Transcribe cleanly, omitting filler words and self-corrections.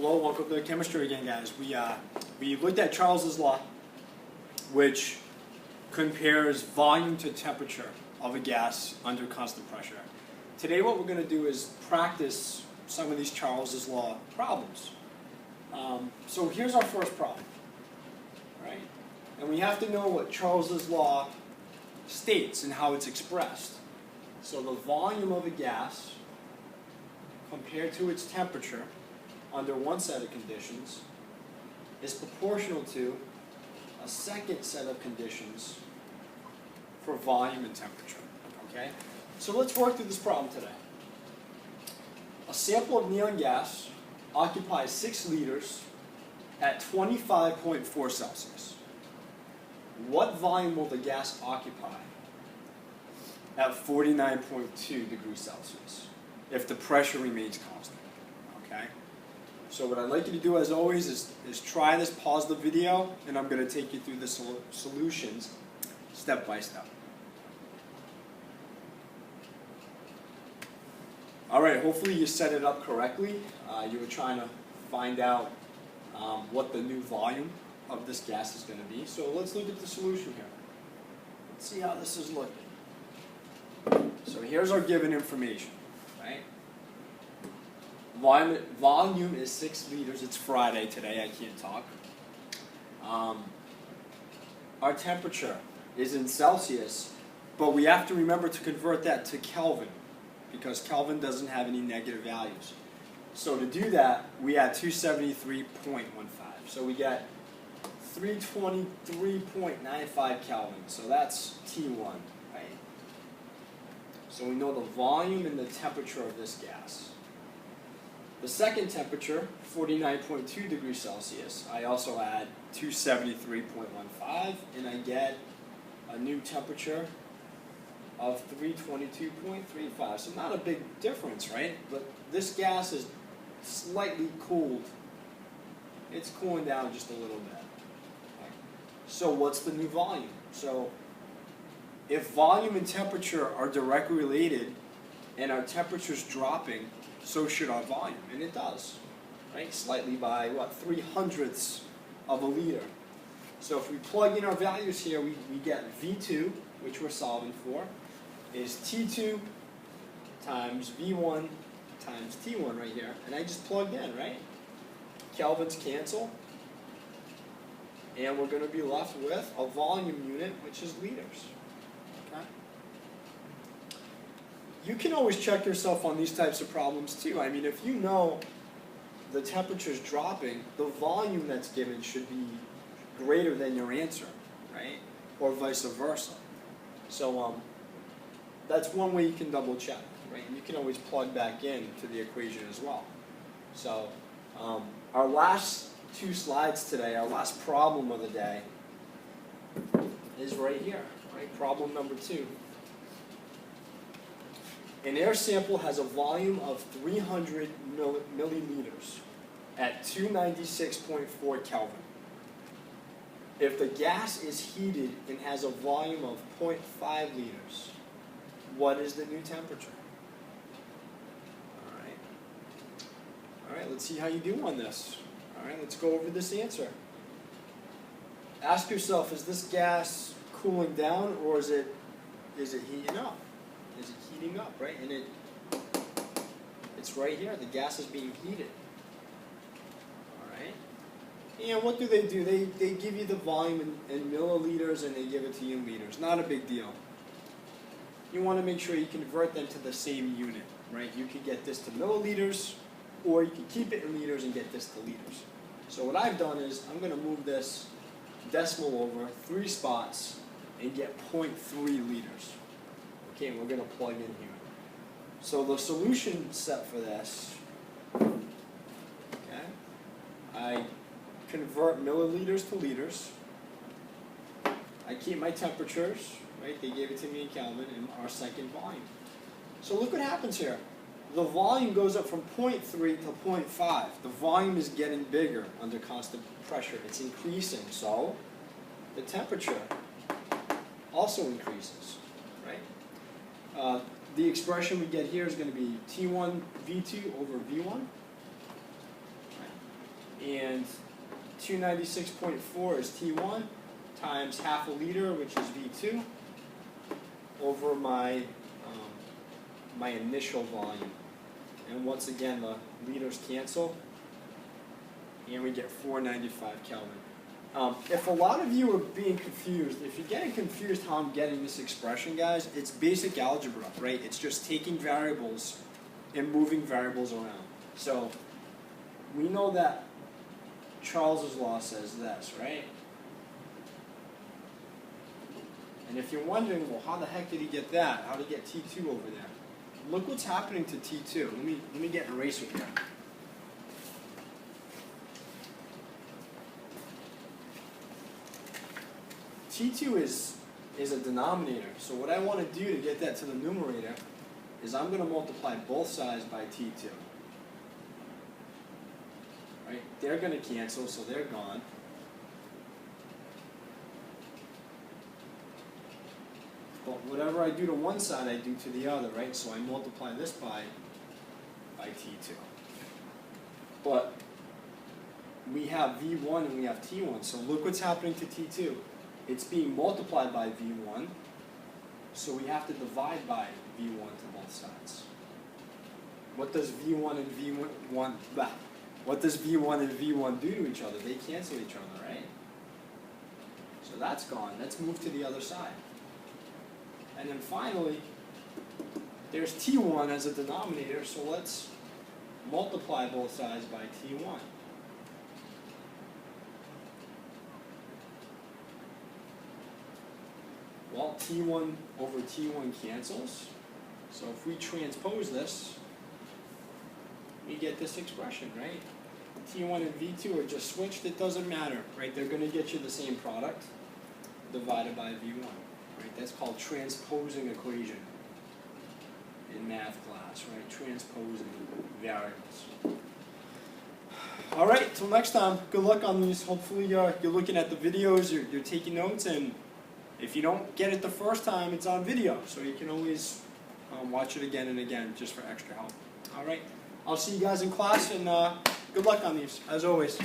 Hello, welcome to chemistry again, guys. We looked at Charles's law, which compares volume to temperature of a gas under constant pressure. Today what we're going to do is practice some of these Charles's law problems. So here's our first problem, right? And we have to know what Charles's law states and how it's expressed. So the volume of a gas compared to its temperature under one set of conditions is proportional to a second set of conditions for volume and temperature. Okay? So let's work through this problem today. A sample of neon gas occupies 6 liters at 25.4 Celsius. What volume will the gas occupy at 49.2 degrees Celsius if the pressure remains constant? Okay? So what I'd like you to do, as always, is try this, pause the video, and I'm going to take you through the solutions step by step. All right, hopefully you set it up correctly. You were trying to find out what the new volume of this gas is going to be. So let's look at the solution here. Let's see how this is looking. So here's our given information, right? Volume is 6 liters. It's Friday today. I can't talk. Our temperature is in Celsius, but we have to remember to convert that to Kelvin because Kelvin doesn't have any negative values. So to do that, we add 273.15. So we get 323.95 Kelvin. So that's T1, right? So we know the volume and the temperature of this gas. The second temperature, 49.2 degrees Celsius, I also add 273.15, and I get a new temperature of 322.35. So not a big difference, right? But this gas is slightly cooled. It's cooling down just a little bit. Okay. So what's the new volume? So if volume and temperature are directly related and our temperature's dropping, so should our volume, and it does, right? Slightly by, what, 3/100ths of a liter. So if we plug in our values here, we get V2, which we're solving for, is T2 times V1 times T1 right here, and I just plugged in, right? Kelvins cancel, and we're going to be left with a volume unit, which is liters. Okay? You can always check yourself on these types of problems too. I mean, if you know the temperature's dropping, the volume that's given should be greater than your answer, right? Or vice versa. So that's one way you can double check, right? And you can always plug back in to the equation as well. So our last 2 slides today, our last problem of the day is right here, right? Problem number 2. An air sample has a volume of 300 milliliters at 296.4 Kelvin. If the gas is heated and has a volume of 0.5 liters, what is the new temperature? All right, let's see how you do on this. All right, let's go over this answer. Ask yourself, is this gas cooling down or is it heating up? Is it heating up, right? And it's right here. The gas is being heated. All right. And what do? They give you the volume in milliliters and they give it to you in liters. Not a big deal. You want to make sure you convert them to the same unit, right? You can get this to milliliters, or you can keep it in liters and get this to liters. So what I've done is I'm going to move this decimal over 3 spots and get 0.3 liters. Okay, and we're going to plug in here. So the solution set for this, okay, I convert milliliters to liters. I keep my temperatures, right? They gave it to me in Kelvin, and our second volume. So look what happens here. The volume goes up from 0.3 to 0.5. The volume is getting bigger under constant pressure. It's increasing, so the temperature also increases, right? The expression we get here is going to be T1 V2 over V1. Right? and 296.4 is T1 times half a liter, which is V2, over my my initial volume. And once again, the liters cancel, and we get 495 Kelvin. If a lot of you are being confused, if you're getting confused how I'm getting this expression, guys, it's basic algebra, right? It's just taking variables and moving variables around. So we know that Charles's law says this, right? And if you're wondering, well, how the heck did he get that? How did he get T2 over there? Look what's happening to T2. Let me get an eraser here. T2 is a denominator. So what I want to do to get that to the numerator is I'm going to multiply both sides by T2. Right? They're going to cancel, so they're gone. But whatever I do to one side, I do to the other, right? So I multiply this by T2. But we have V1 and we have T1. So look what's happening to T2. It's being multiplied by V1. So we have to divide by V1 to both sides. What does V1 and V1 What does V1 and V1 do to each other? They cancel each other, right? So that's gone. Let's move to the other side. And then finally, there's T1 as a denominator, so let's multiply both sides by T1. Well, T1 over T1 cancels, so if we transpose this, we get this expression, right? T1 and V2 are just switched, it doesn't matter, right? They're going to get you the same product divided by V1. Right, that's called transposing equation in math class, right? Transposing variables. All right, till next time, good luck on these. Hopefully you're looking at the videos, you're taking notes, and if you don't get it the first time, it's on video, so you can always watch it again and again just for extra help. All right, I'll see you guys in class, and good luck on these, as always.